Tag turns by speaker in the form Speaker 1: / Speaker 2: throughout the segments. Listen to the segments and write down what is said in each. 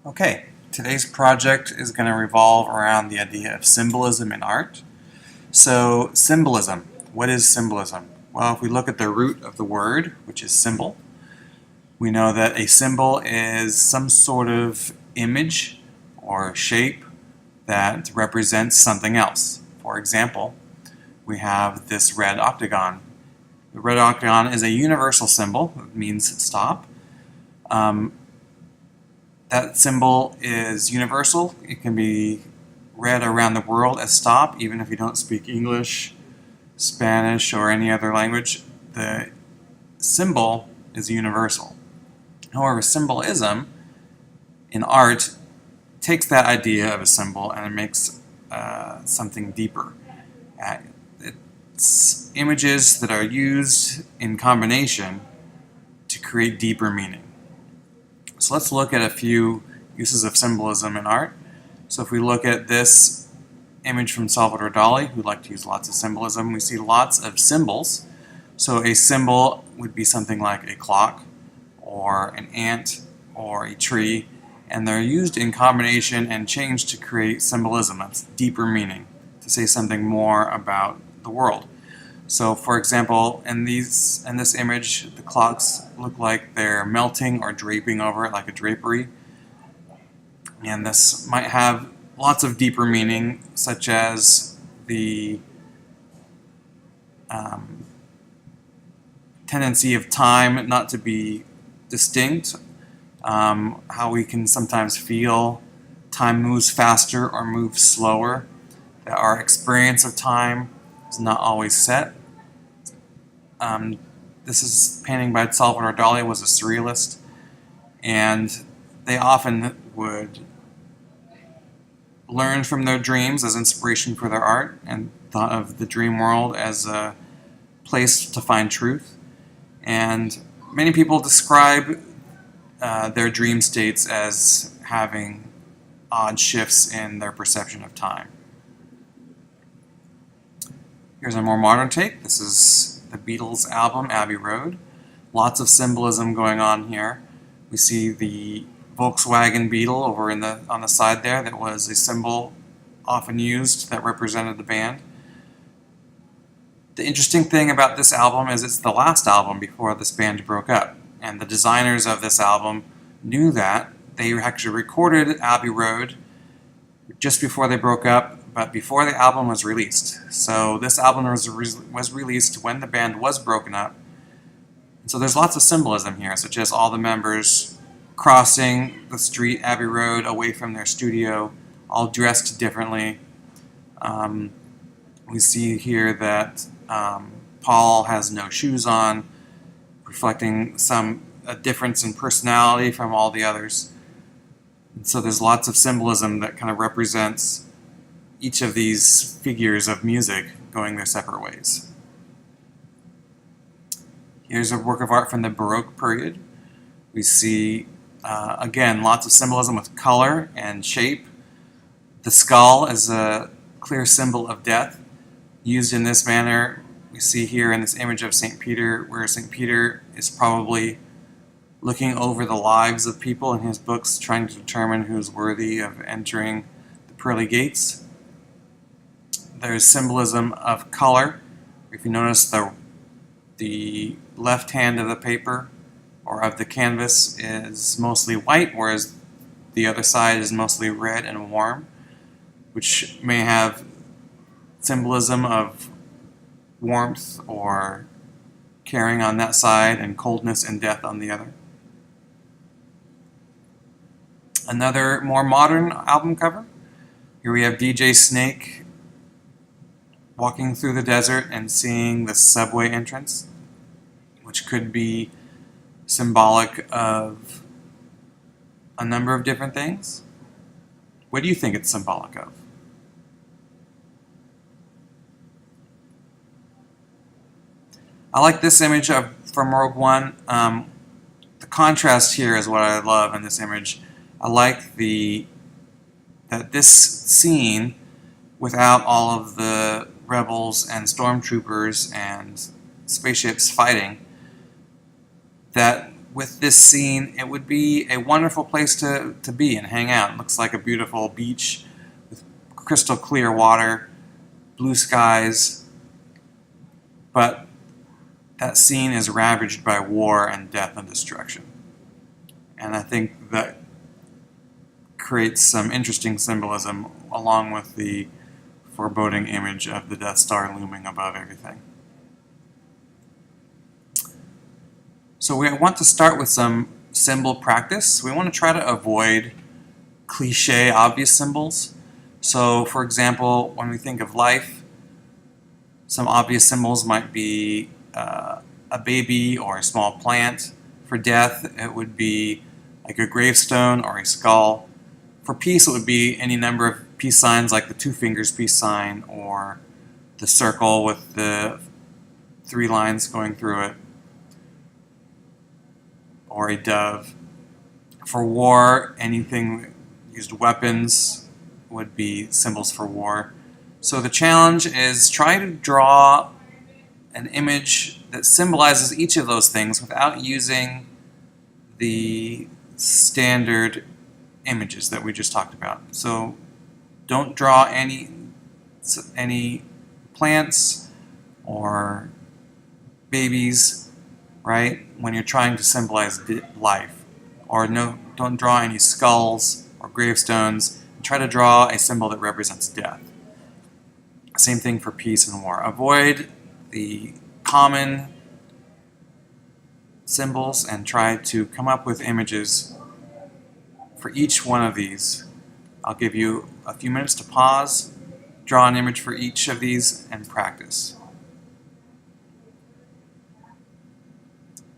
Speaker 1: Okay, today's project is going to revolve around the idea of symbolism in art. So, symbolism. What is symbolism? Well, if we look at the root of the word, which is symbol, we know that a symbol is some sort of image or shape that represents something else. For example, we have this red octagon. The red octagon is a universal symbol. It means stop. That symbol is universal. It can be read around the world as stop, even if you don't speak English, Spanish, or any other language. The symbol is universal. However, symbolism in art takes that idea of a symbol and it makes something deeper. It's images that are used in combination to create deeper meaning. So let's look at a few uses of symbolism in art. So if we look at this image from Salvador Dali, who liked to use lots of symbolism, we see lots of symbols. So a symbol would be something like a clock, or an ant, or a tree, and they're used in combination and changed to create symbolism. That's deeper meaning, to say something more about the world. So, for example, in this image, the clocks look like they're melting or draping over it like a drapery. And this might have lots of deeper meaning, such as the tendency of time not to be distinct, how we can sometimes feel time moves faster or moves slower, that our experience of time is not always set. This is painting by Salvador Dali, was a surrealist, and they often would learn from their dreams as inspiration for their art and thought of the dream world as a place to find truth. And many people describe their dream states as having odd shifts in their perception of time. Here's a more modern take. This is the Beatles album, Abbey Road. Lots of symbolism going on here. We see the Volkswagen Beetle over on the side there. That was a symbol often used that represented the band. The interesting thing about this album is it's the last album before this band broke up. And the designers of this album knew that. They actually recorded Abbey Road just before they broke up, but before the album was released. So this album was released when the band was broken up. And so there's lots of symbolism here, such as all the members crossing the street, Abbey Road, away from their studio, all dressed differently. We see here that Paul has no shoes on, reflecting a difference in personality from all the others. And so there's lots of symbolism that kind of represents each of these figures of music going their separate ways. Here's a work of art from the Baroque period. We see, again, lots of symbolism with color and shape. The skull is a clear symbol of death, used in this manner. We see here in this image of St. Peter, where St. Peter is probably looking over the lives of people in his books, trying to determine who's worthy of entering the pearly gates. There's symbolism of color. If you notice, the left hand of the paper or of the canvas is mostly white, whereas the other side is mostly red and warm, which may have symbolism of warmth or caring on that side and coldness and death on the other. Another more modern album cover. Here we have DJ Snake walking through the desert and seeing the subway entrance, which could be symbolic of a number of different things. What do you think it's symbolic of? I like this image from Rogue One. The contrast here is what I love in this image. I like that this scene, without all of the rebels and stormtroopers and spaceships fighting, that with this scene, it would be a wonderful place to be and hang out. It looks like a beautiful beach with crystal clear water, blue skies, but that scene is ravaged by war and death and destruction. And I think that creates some interesting symbolism along with the foreboding image of the Death Star looming above everything. So we want to start with some symbol practice. We want to try to avoid cliche, obvious symbols. So, for example, when we think of life, some obvious symbols might be a baby or a small plant. For death, it would be like a gravestone or a skull. For peace, it would be any number of peace signs like the two fingers peace sign or the circle with the 3 lines going through it, or a dove. For war, anything that used weapons would be symbols for war. So the challenge is try to draw an image that symbolizes each of those things without using the standard images that we just talked about. So don't draw any plants or babies, right, when you're trying to symbolize life. Or don't draw any skulls or gravestones. Try to draw a symbol that represents death. Same thing for peace and war. Avoid the common symbols and try to come up with images for each one of these. I'll give you a few minutes to pause, draw an image for each of these, and practice.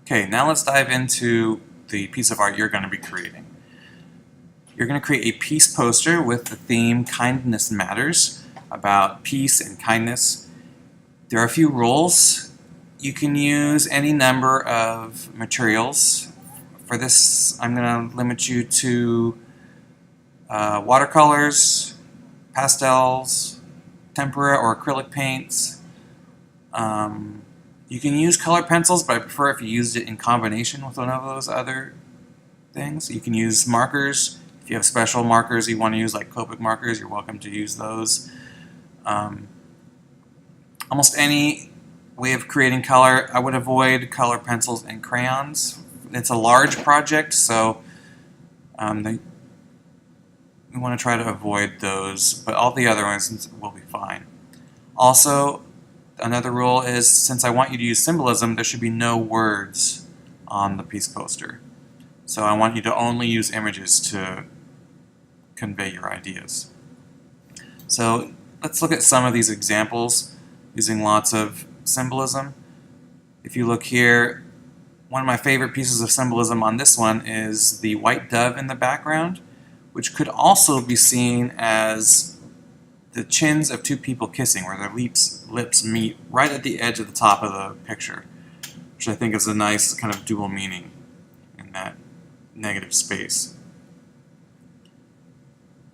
Speaker 1: Okay, now let's dive into the piece of art you're going to be creating. You're going to create a peace poster with the theme Kindness Matters, about peace and kindness. There are a few rules. You can use any number of materials. For this, I'm going to limit you to watercolors, pastels, tempera or acrylic paints. You can use color pencils, but I prefer if you used it in combination with one of those other things. You can use markers. If you have special markers you want to use, like Copic markers, you're welcome to use those. Almost any way of creating color, I would avoid color pencils and crayons. It's a large project, so we want to try to avoid those, but all the other ones will be fine. Also, another rule is, since I want you to use symbolism, there should be no words on the peace poster. So I want you to only use images to convey your ideas. So let's look at some of these examples using lots of symbolism. If you look here, one of my favorite pieces of symbolism on this one is the white dove in the background, which could also be seen as the chins of two people kissing, where their lips meet right at the edge of the top of the picture, which I think is a nice kind of dual meaning in that negative space.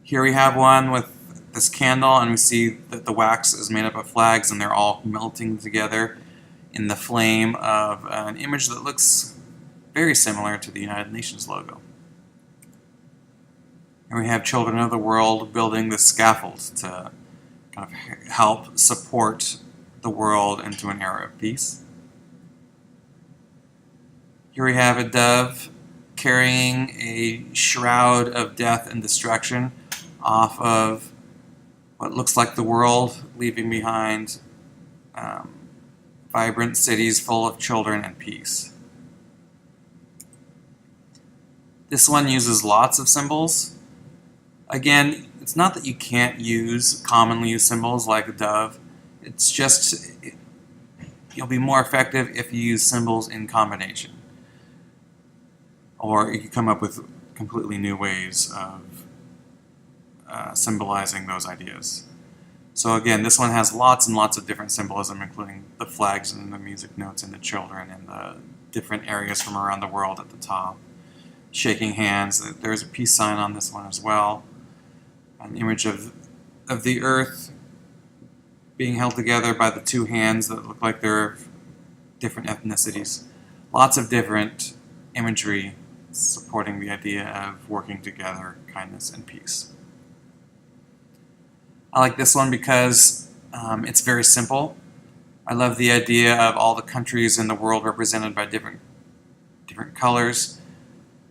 Speaker 1: Here we have one with this candle, and we see that the wax is made up of flags, and they're all melting together in the flame of an image that looks very similar to the United Nations logo. And we have children of the world building the scaffold to kind of help support the world into an era of peace. Here we have a dove carrying a shroud of death and destruction off of what looks like the world, leaving behind vibrant cities full of children and peace. This one uses lots of symbols. Again, it's not that you can't use commonly used symbols like a dove. It's just you'll be more effective if you use symbols in combination. Or you can come up with completely new ways of symbolizing those ideas. So again, this one has lots and lots of different symbolism, including the flags and the music notes and the children and the different areas from around the world at the top. Shaking hands. There's a peace sign on this one as well. An image of the earth being held together by the two hands that look like they're of different ethnicities. Lots of different imagery supporting the idea of working together, kindness, and peace. I like this one because it's very simple. I love the idea of all the countries in the world represented by different colors,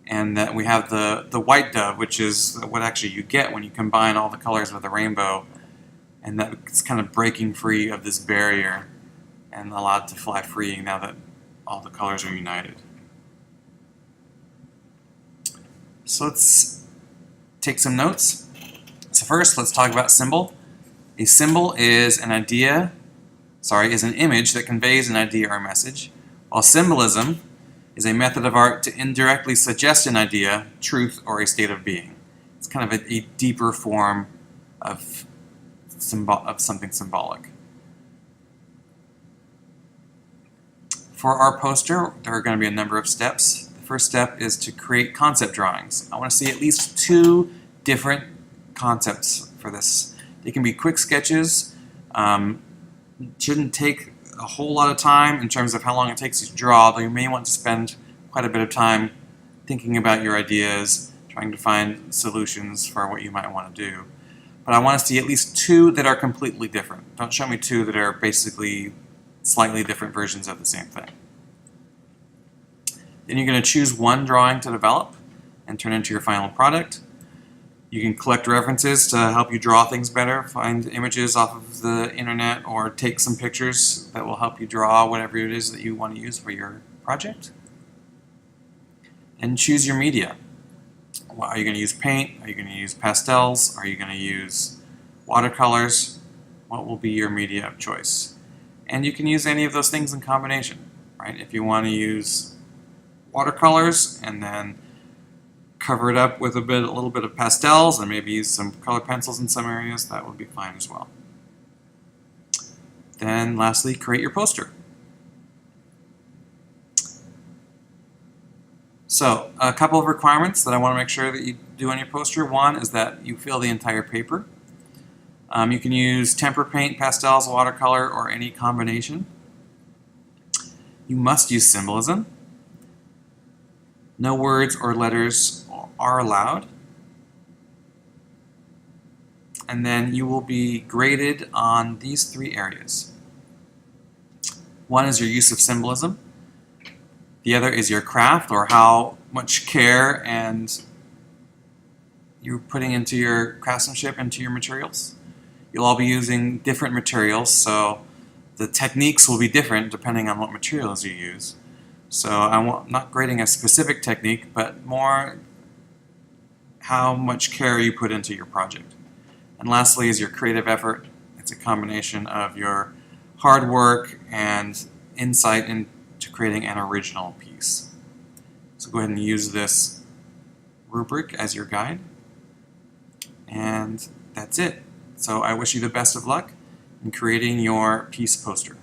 Speaker 1: and that we have the white dove, which is what actually you get when you combine all the colors with a rainbow, and that it's kind of breaking free of this barrier and allowed to fly free now that all the colors are united. So let's take some notes. So first, let's talk about symbol. A symbol is an image that conveys an idea or message, while symbolism is a method of art to indirectly suggest an idea, truth, or a state of being. It's kind of a deeper form of something symbolic. For our poster, there are going to be a number of steps. The first step is to create concept drawings. I want to see at least 2 different concepts for this. They can be quick sketches. Shouldn't take a whole lot of time in terms of how long it takes to draw, though you may want to spend quite a bit of time thinking about your ideas, trying to find solutions for what you might want to do. But I want to see at least 2 that are completely different. Don't show me 2 that are basically slightly different versions of the same thing. Then you're going to choose one drawing to develop and turn into your final product. You can collect references to help you draw things better, find images off of the internet, or take some pictures that will help you draw whatever it is that you want to use for your project. And choose your media. Are you going to use paint? Are you going to use pastels? Are you going to use watercolors? What will be your media of choice? And you can use any of those things in combination, right? If you want to use watercolors and then cover it up with a little bit of pastels and maybe use some colored pencils in some areas, that would be fine as well. Then lastly, create your poster. So a couple of requirements that I want to make sure that you do on your poster. One is that you fill the entire paper. You can use tempera paint, pastels, watercolor, or any combination. You must use symbolism. No words or letters are allowed. And then you will be graded on these 3 areas. One is your use of symbolism. The other is your craft, or how much care and you're putting into your craftsmanship, into your materials. You'll all be using different materials, so the techniques will be different depending on what materials you use. So I'm not grading a specific technique, but more how much care you put into your project. And lastly is your creative effort. It's a combination of your hard work and insight into creating an original piece. So go ahead and use this rubric as your guide. And that's it. So I wish you the best of luck in creating your piece poster.